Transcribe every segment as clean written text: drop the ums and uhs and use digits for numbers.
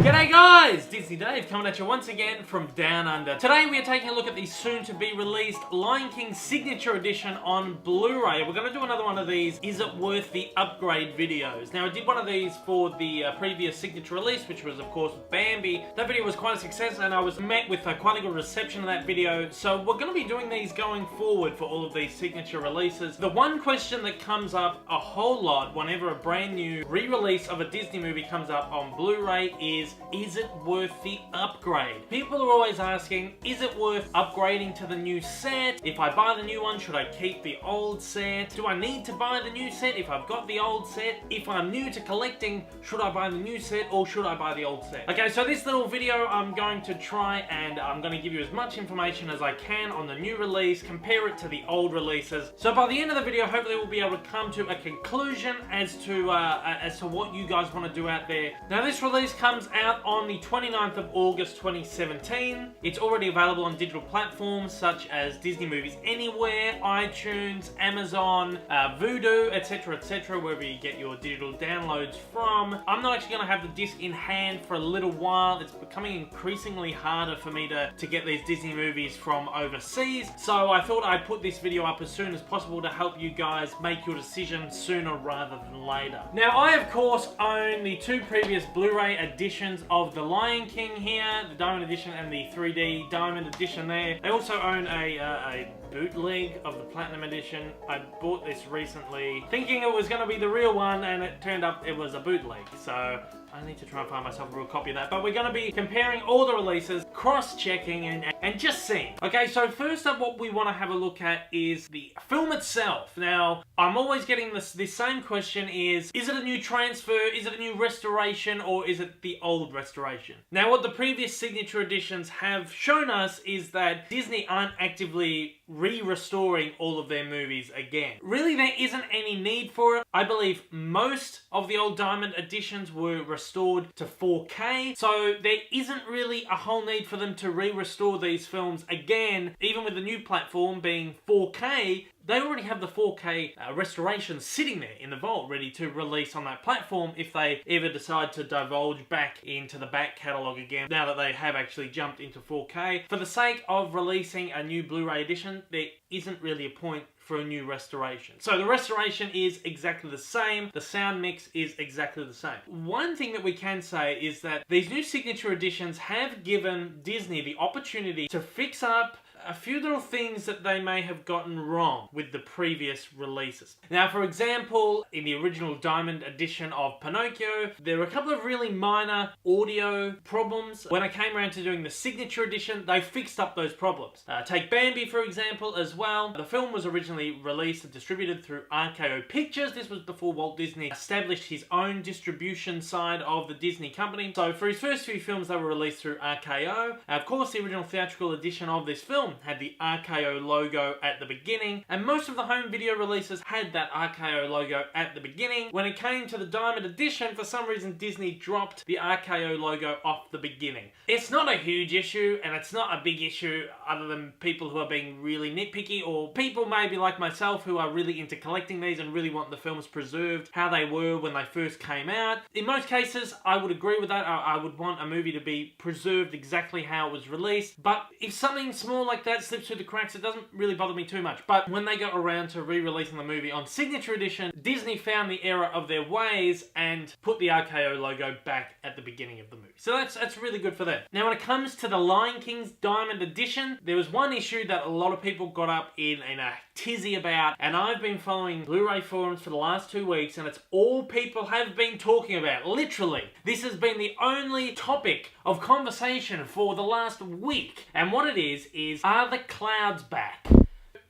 G'day guys! Disney Dave coming at you once again from Down Under. Today we are taking a look at the soon-to-be-released Lion King Signature Edition on Blu-ray. We're going to do another one of these Is It Worth the Upgrade videos. Now I did one of these for the previous Signature release, which was of course Bambi. That video was quite a success and I was met with quite a good reception of that video. So we're going to be doing these going forward for all of these Signature releases. The one question that comes up a whole lot whenever a brand new re-release of a Disney movie comes up on Blu-ray is it worth the upgrade? People are always asking, is it worth upgrading to the new set? If I buy the new one, should I keep the old set? Do I need to buy the new set if I've got the old set? If I'm new to collecting, should I buy the new set or should I buy the old set? Okay, so this little video I'm going to try and I'm going to give you as much information as I can on the new release, compare it to the old releases. So by the end of the video, hopefully we'll be able to come to a conclusion as to what you guys want to do out there. Now this release comes out on the 29th of August 2017. It's already available on digital platforms such as Disney Movies Anywhere, iTunes, Amazon, Vudu, etc, wherever you get your digital downloads from. I'm not actually going to have the disc in hand for a little while. It's becoming increasingly harder for me to get these Disney movies from overseas, so I thought I'd put this video up as soon as possible to help you guys make your decision sooner rather than later. Now I of course own the two previous Blu-ray editions of The Lion King here, the Diamond Edition and the 3D Diamond Edition there. I also own a bootleg of the Platinum Edition. I bought this recently thinking it was going to be the real one and it turned up it was a bootleg, so I need to try and find myself a real copy of that. But we're going to be comparing all the releases, cross-checking and just seeing. Okay, so first up what we want to have a look at is the film itself. Now, I'm always getting this same question is it a new transfer, is it a new restoration, or is it the old restoration? Now, what the previous Signature editions have shown us is that Disney aren't actively re-restoring all of their movies again. Really, there isn't any need for it. I believe most of the old Diamond editions were restored to 4K, so there isn't really a whole need for them to re-restore these films again. Even with the new platform being 4K, they already have the 4K restoration sitting there in the vault ready to release on that platform if they ever decide to divulge back into the back catalogue again, now that they have actually jumped into 4K. For the sake of releasing a new Blu-ray edition, there isn't really a point for a new restoration. So the restoration is exactly the same, the sound mix is exactly the same. One thing that we can say is that these new Signature editions have given Disney the opportunity to fix up a few little things that they may have gotten wrong with the previous releases. Now, for example, in the original Diamond edition of Pinocchio, there were a couple of really minor audio problems. When I came around to doing the Signature edition, they fixed up those problems. Take Bambi, for example, as well. The film was originally released and distributed through RKO Pictures. This was before Walt Disney established his own distribution side of the Disney Company. So for his first few films, they were released through RKO. Of course, the original theatrical edition of this film had the RKO logo at the beginning, and most of the home video releases had that RKO logo at the beginning. When it came to the Diamond Edition, for some reason Disney dropped the RKO logo off the beginning. It's not a huge issue, and it's not a big issue other than people who are being really nitpicky, or people maybe like myself who are really into collecting these and really want the films preserved how they were when they first came out. In most cases, I would agree with that. I would want a movie to be preserved exactly how it was released, but if something small like that slips through the cracks, it doesn't really bother me too much. But when they got around to re-releasing the movie on Signature Edition, Disney found the error of their ways and put the RKO logo back at the beginning of the movie. So that's really good for them. Now, when it comes to the Lion King's Diamond Edition, there was one issue that a lot of people got up in a tizzy about, and I've been following Blu-ray forums for the last 2 weeks, and it's all people have been talking about. Literally, this has been the only topic of conversation for the last week. And what it is are the clouds back?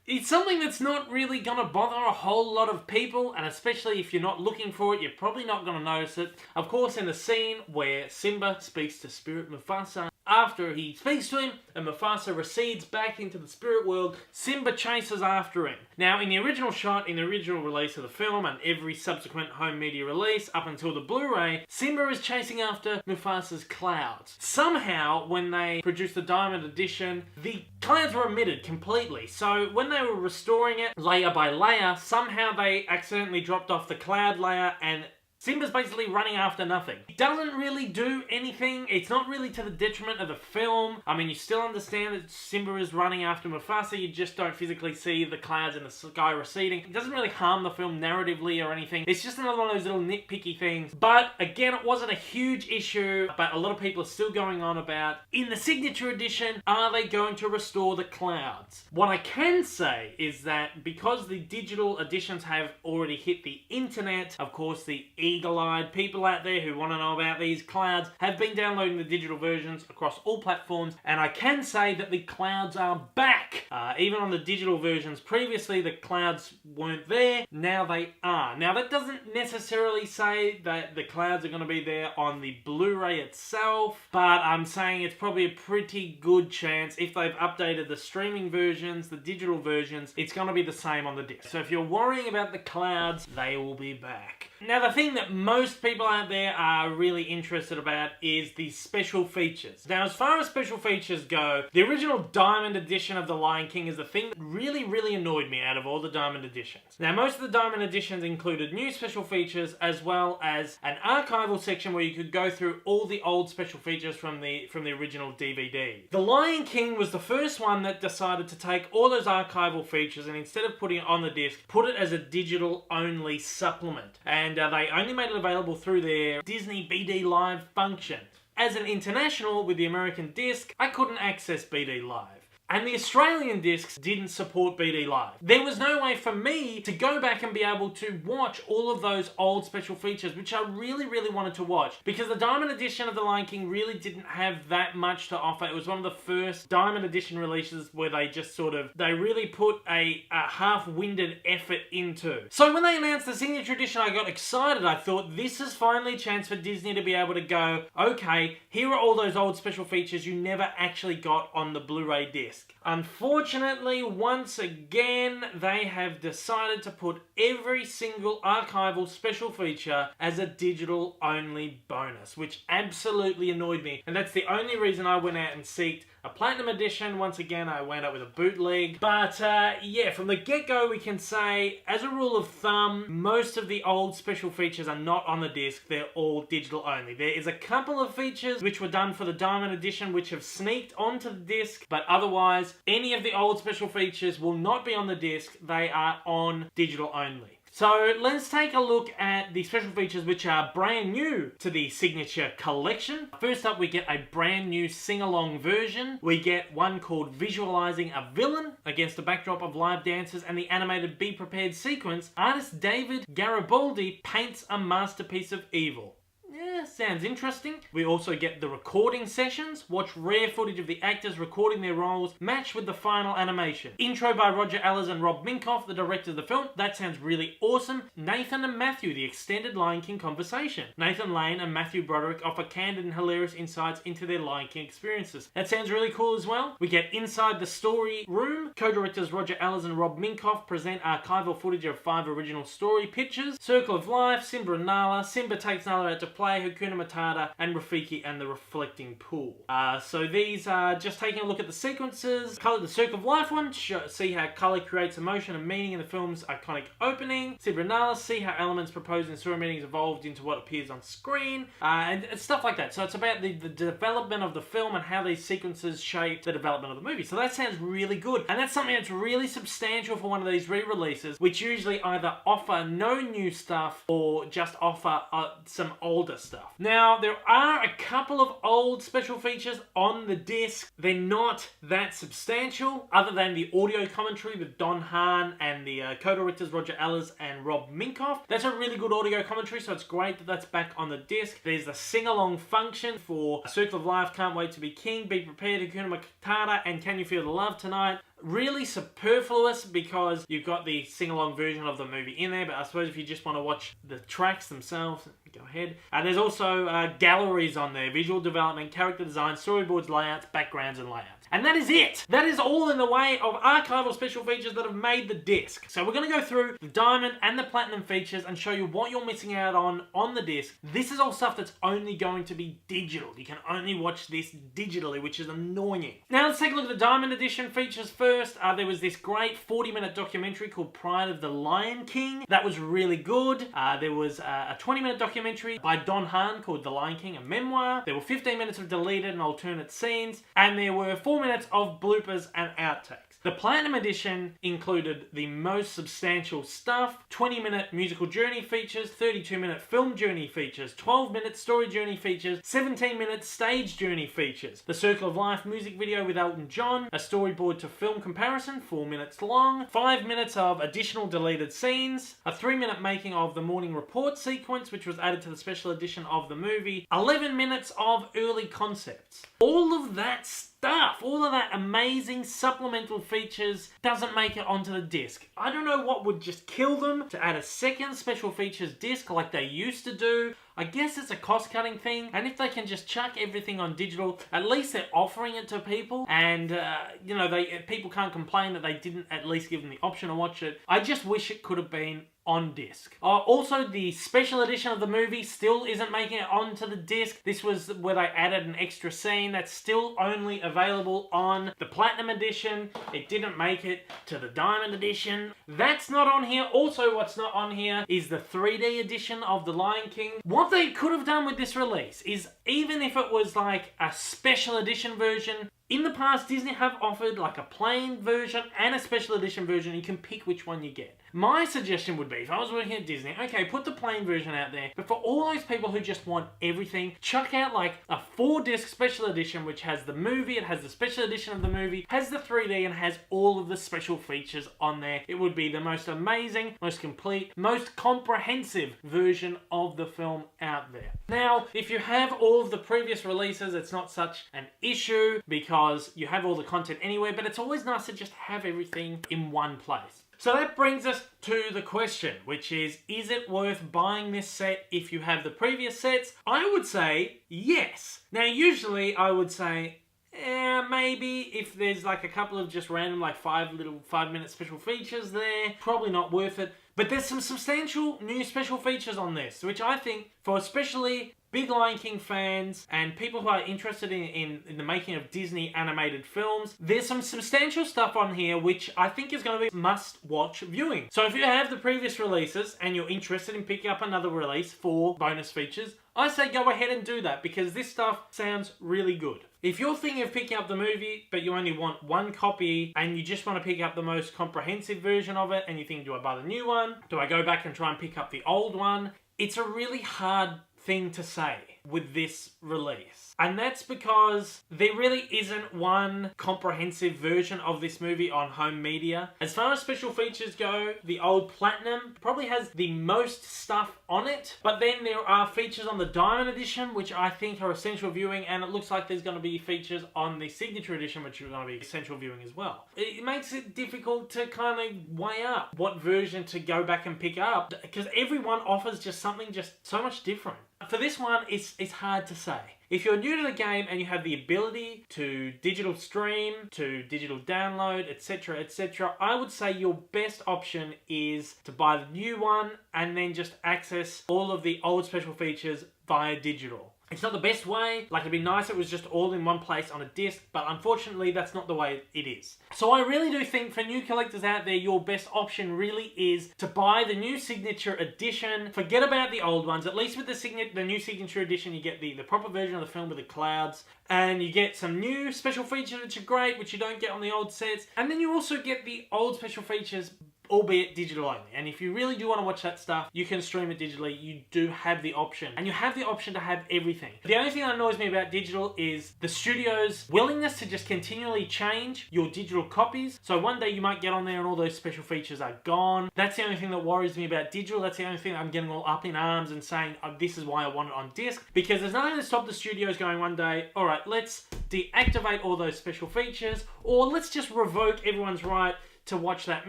It's something that's not really going to bother a whole lot of people, and especially if you're not looking for it, you're probably not going to notice it. Of course, in the scene where Simba speaks to Spirit Mufasa, after he speaks to him and Mufasa recedes back into the spirit world, Simba chases after him. Now, in the original shot, in the original release of the film and every subsequent home media release up until the Blu-ray, Simba is chasing after Mufasa's clouds. Somehow, when they produced the Diamond Edition, the clouds were omitted completely. So when they were restoring it layer by layer, somehow they accidentally dropped off the cloud layer and Simba's basically running after nothing. It doesn't really do anything. It's not really to the detriment of the film. I mean, you still understand that Simba is running after Mufasa. You just don't physically see the clouds in the sky receding. It doesn't really harm the film narratively or anything. It's just another one of those little nitpicky things. But again, it wasn't a huge issue, but a lot of people are still going on about, in the Signature Edition, are they going to restore the clouds? What I can say is that because the digital editions have already hit the internet, of course, the eagle-eyed people out there who want to know about these clouds have been downloading the digital versions across all platforms, and I can say that the clouds are back. Even on the digital versions previously, the clouds weren't there. Now they are. Now, that doesn't necessarily say that the clouds are going to be there on the Blu-ray itself, but I'm saying it's probably a pretty good chance if they've updated the streaming versions, the digital versions, it's going to be the same on the disc. So if you're worrying about the clouds, they will be back. Now, the thing that most people out there are really interested about is the special features. Now, as far as special features go, the original Diamond Edition of The Lion King is the thing that really annoyed me out of all the Diamond Editions. Now, most of the Diamond Editions included new special features as well as an archival section where you could go through all the old special features from the original DVD. The Lion King was the first one that decided to take all those archival features and instead of putting it on the disc, put it as a digital-only supplement. And they only made it available through their Disney BD Live function. As an international with the American disc, I couldn't access BD Live. And the Australian discs didn't support BD Live. There was no way for me to go back and be able to watch all of those old special features, which I really wanted to watch. Because the Diamond Edition of The Lion King really didn't have that much to offer. It was one of the first Diamond Edition releases where they just they really put a half-winded effort into. So when they announced the Signature Edition, I got excited. I thought, this is finally a chance for Disney to be able to go, okay, here are all those old special features you never actually got on the Blu-ray disc. Unfortunately, once again, they have decided to put every single archival special feature as a digital-only bonus, which absolutely annoyed me. And that's the only reason I went out and seeked a Platinum Edition. Once again, I went up with a bootleg. But yeah, from the get-go, we can say, as a rule of thumb, most of the old special features are not on the disc. They're all digital only. There is a couple of features which were done for the Diamond Edition which have sneaked onto the disc, but otherwise, any of the old special features will not be on the disc. They are on digital only. So let's take a look at the special features which are brand new to the Signature Collection. First up, we get a brand new sing-along version. We get one called Visualizing a Villain. Against a backdrop of live dancers and the animated Be Prepared sequence, artist David Garibaldi paints a masterpiece of evil. Yeah, sounds interesting. We also get the recording sessions. Watch rare footage of the actors recording their roles, matched with the final animation. Intro by Roger Allers and Rob Minkoff, the director of the film. That sounds really awesome. Nathan and Matthew, the extended Lion King conversation. Nathan Lane and Matthew Broderick offer candid and hilarious insights into their Lion King experiences. That sounds really cool as well. We get Inside the Story Room. Co-directors Roger Allers and Rob Minkoff present archival footage of 5 original story pictures. Circle of Life, Simba and Nala. Simba takes Nala out to play. Hakuna Matata, and Rafiki and the Reflecting Pool. So these are just taking a look at the sequences. The Circle of Life one, see how colour creates emotion and meaning in the film's iconic opening. Simba and Nala, see how elements proposed in story meanings evolved into what appears on screen, and stuff like that. So it's about the development of the film and how these sequences shape the development of the movie. So that sounds really good, and that's something that's really substantial for one of these re-releases, which usually either offer no new stuff or just offer some older stuff. Now, there are a couple of old special features on the disc. They're not that substantial, other than the audio commentary with Don Hahn and the co-directors Roger Allers and Rob Minkoff. That's a really good audio commentary, so it's great that that's back on the disc. There's the sing-along function for Circle of Life, Can't Wait to Be King, Be Prepared, Hakuna Matata, and Can You Feel the Love Tonight. really superfluous because you've got the sing-along version of the movie in there, but I suppose if you just want to watch the tracks themselves, go ahead. There's also galleries on there, visual development, character design, storyboards, layouts, backgrounds, and layouts. And that is it! That is all in the way of archival special features that have made the disc. So we're going to go through the Diamond and the Platinum features and show you what you're missing out on the disc. This is all stuff that's only going to be digital. You can only watch this digitally, which is annoying. Now let's take a look at the Diamond Edition features first. There was this great 40-minute documentary called Pride of the Lion King. That was really good. There was a 20-minute documentary by Don Hahn called The Lion King, a memoir. There were 15 minutes of deleted and alternate scenes. And there were 4 minutes of bloopers and outtakes. The Platinum Edition included the most substantial stuff, 20-minute musical journey features, 32-minute film journey features, 12-minute story journey features, 17-minute stage journey features, the Circle of Life music video with Elton John, a storyboard to film comparison, 4 minutes long, 5 minutes of additional deleted scenes, a 3-minute making of the morning report sequence, which was added to the special edition of the movie, 11 minutes of early concepts. All of that stuff, all of that amazing supplemental features doesn't make it onto the disc. I don't know what would just kill them to add a second special features disc like they used to do. I guess it's a cost-cutting thing, and if they can just chuck everything on digital, at least they're offering it to people, and you know, people can't complain that they didn't at least give them the option to watch it. I just wish it could have been on disc. Also, the special edition of the movie still isn't making it onto the disc. This was where they added an extra scene that's still only available on the Platinum Edition. It didn't make it to the Diamond Edition. That's not on here. Also, what's not on here is the 3D edition of The Lion King. What they could have done with this release is, even if it was like a special edition version, in the past, Disney have offered like a plain version and a special edition version. You can pick which one you get. My suggestion would be, if I was working at Disney, okay, put the plain version out there, but for all those people who just want everything, chuck out like a 4-disc special edition which has the movie, it has the special edition of the movie, has the 3D, and has all of the special features on there. It would be the most amazing, most complete, most comprehensive version of the film out there. Now, if you have all of the previous releases, it's not such an issue because you have all the content anywhere, but it's always nice to just have everything in one place. So that brings us to the question, which is it worth buying this set if you have the previous sets? I would say yes. Now, usually I would say, maybe if there's like a couple of just random like 5-minute special features there, probably not worth it. But there's some substantial new special features on this, which I think for especially big Lion King fans and people who are interested in the making of Disney animated films, there's some substantial stuff on here which I think is going to be must-watch viewing. So if you have the previous releases and you're interested in picking up another release for bonus features, I say go ahead and do that because this stuff sounds really good. If you're thinking of picking up the movie, but you only want one copy and you just want to pick up the most comprehensive version of it and you think, do I buy the new one? Do I go back and try and pick up the old one? It's a really hard thing to say with this release. And that's because there really isn't one comprehensive version of this movie on home media. As far as special features go, the old Platinum probably has the most stuff on it, but then there are features on the Diamond Edition which I think are essential viewing, and it looks like there's going to be features on the Signature Edition which are going to be essential viewing as well. It makes it difficult to kind of weigh up what version to go back and pick up because everyone offers just something just so much different. For this one, it's hard to say. If you're new to the game and you have the ability to digital stream, to digital download, etc, etc, I would say your best option is to buy the new one and then just access all of the old special features via digital. It's not the best way. Like, it'd be nice if it was just all in one place on a disc, but unfortunately that's not the way it is. So I really do think for new collectors out there, your best option really is to buy the new Signature Edition. Forget about the old ones. At least with the new Signature Edition, you get the proper version of the film with the clouds, and you get some new special features which are great, which you don't get on the old sets, and then you also get the old special features albeit digital only. And if you really do want to watch that stuff, you can stream it digitally. You do have the option, and you have the option to have everything. The only thing that annoys me about digital is the studio's willingness to just continually change your digital copies. So one day you might get on there and all those special features are gone. That's the only thing that worries me about digital. That's the only thing that I'm getting all up in arms and saying, oh, this is why I want it on disc, because there's nothing to stop the studios going one day, all right, let's deactivate all those special features, or let's just revoke everyone's right to watch that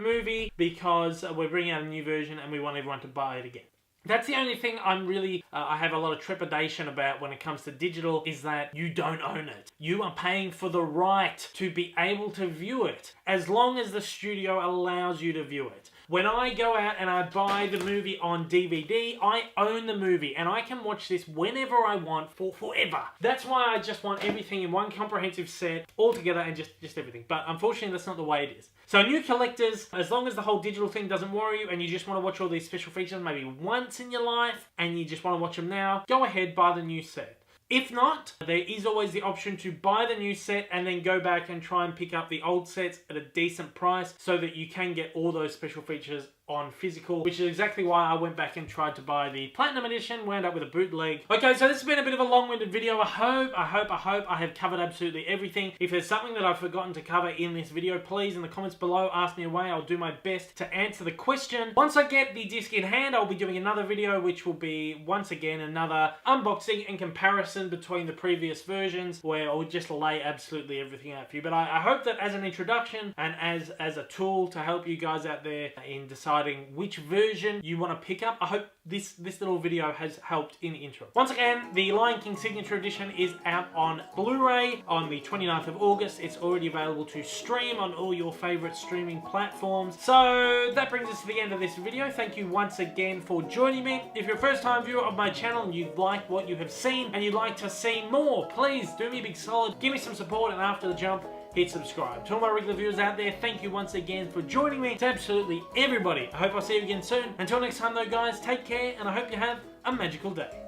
movie because we're bringing out a new version and we want everyone to buy it again. That's the only thing I'm really, I have a lot of trepidation about when it comes to digital, is that you don't own it. You are paying for the right to be able to view it, as long as the studio allows you to view it. When I go out and I buy the movie on DVD, I own the movie and I can watch this whenever I want for forever. That's why I just want everything in one comprehensive set all together and just everything. But unfortunately, that's not the way it is. So new collectors, as long as the whole digital thing doesn't worry you and you just want to watch all these special features maybe once in your life and you just want to watch them now, go ahead, buy the new set. If not, there is always the option to buy the new set and then go back and try and pick up the old sets at a decent price so that you can get all those special features on physical, which is exactly why I went back and tried to buy the Platinum Edition, wound up with a bootleg. Okay, so this has been a bit of a long-winded video. I hope I have covered absolutely everything. If there's something that I've forgotten to cover in this video, please in the comments below, ask me away. I'll do my best to answer the question. Once I get the disc in hand, I'll be doing another video, which will be, once again, another unboxing and comparison between the previous versions, where I'll just lay absolutely everything out for you. But I hope that as an introduction and as a tool to help you guys out there in deciding which version you want to pick up, I hope this little video has helped in the intro. Once again, the Lion King Signature Edition is out on Blu-ray on the 29th of August. It's already available to stream on all your favorite streaming platforms. So that brings us to the end of this video. Thank you once again for joining me. If you're a first-time viewer of my channel and you like what you have seen and you'd like to see more, please do me a big solid, give me some support, and after the jump, hit subscribe. To all my regular viewers out there, thank you once again for joining me. To absolutely everybody, I hope I'll see you again soon. Until next time though guys, take care and I hope you have a magical day.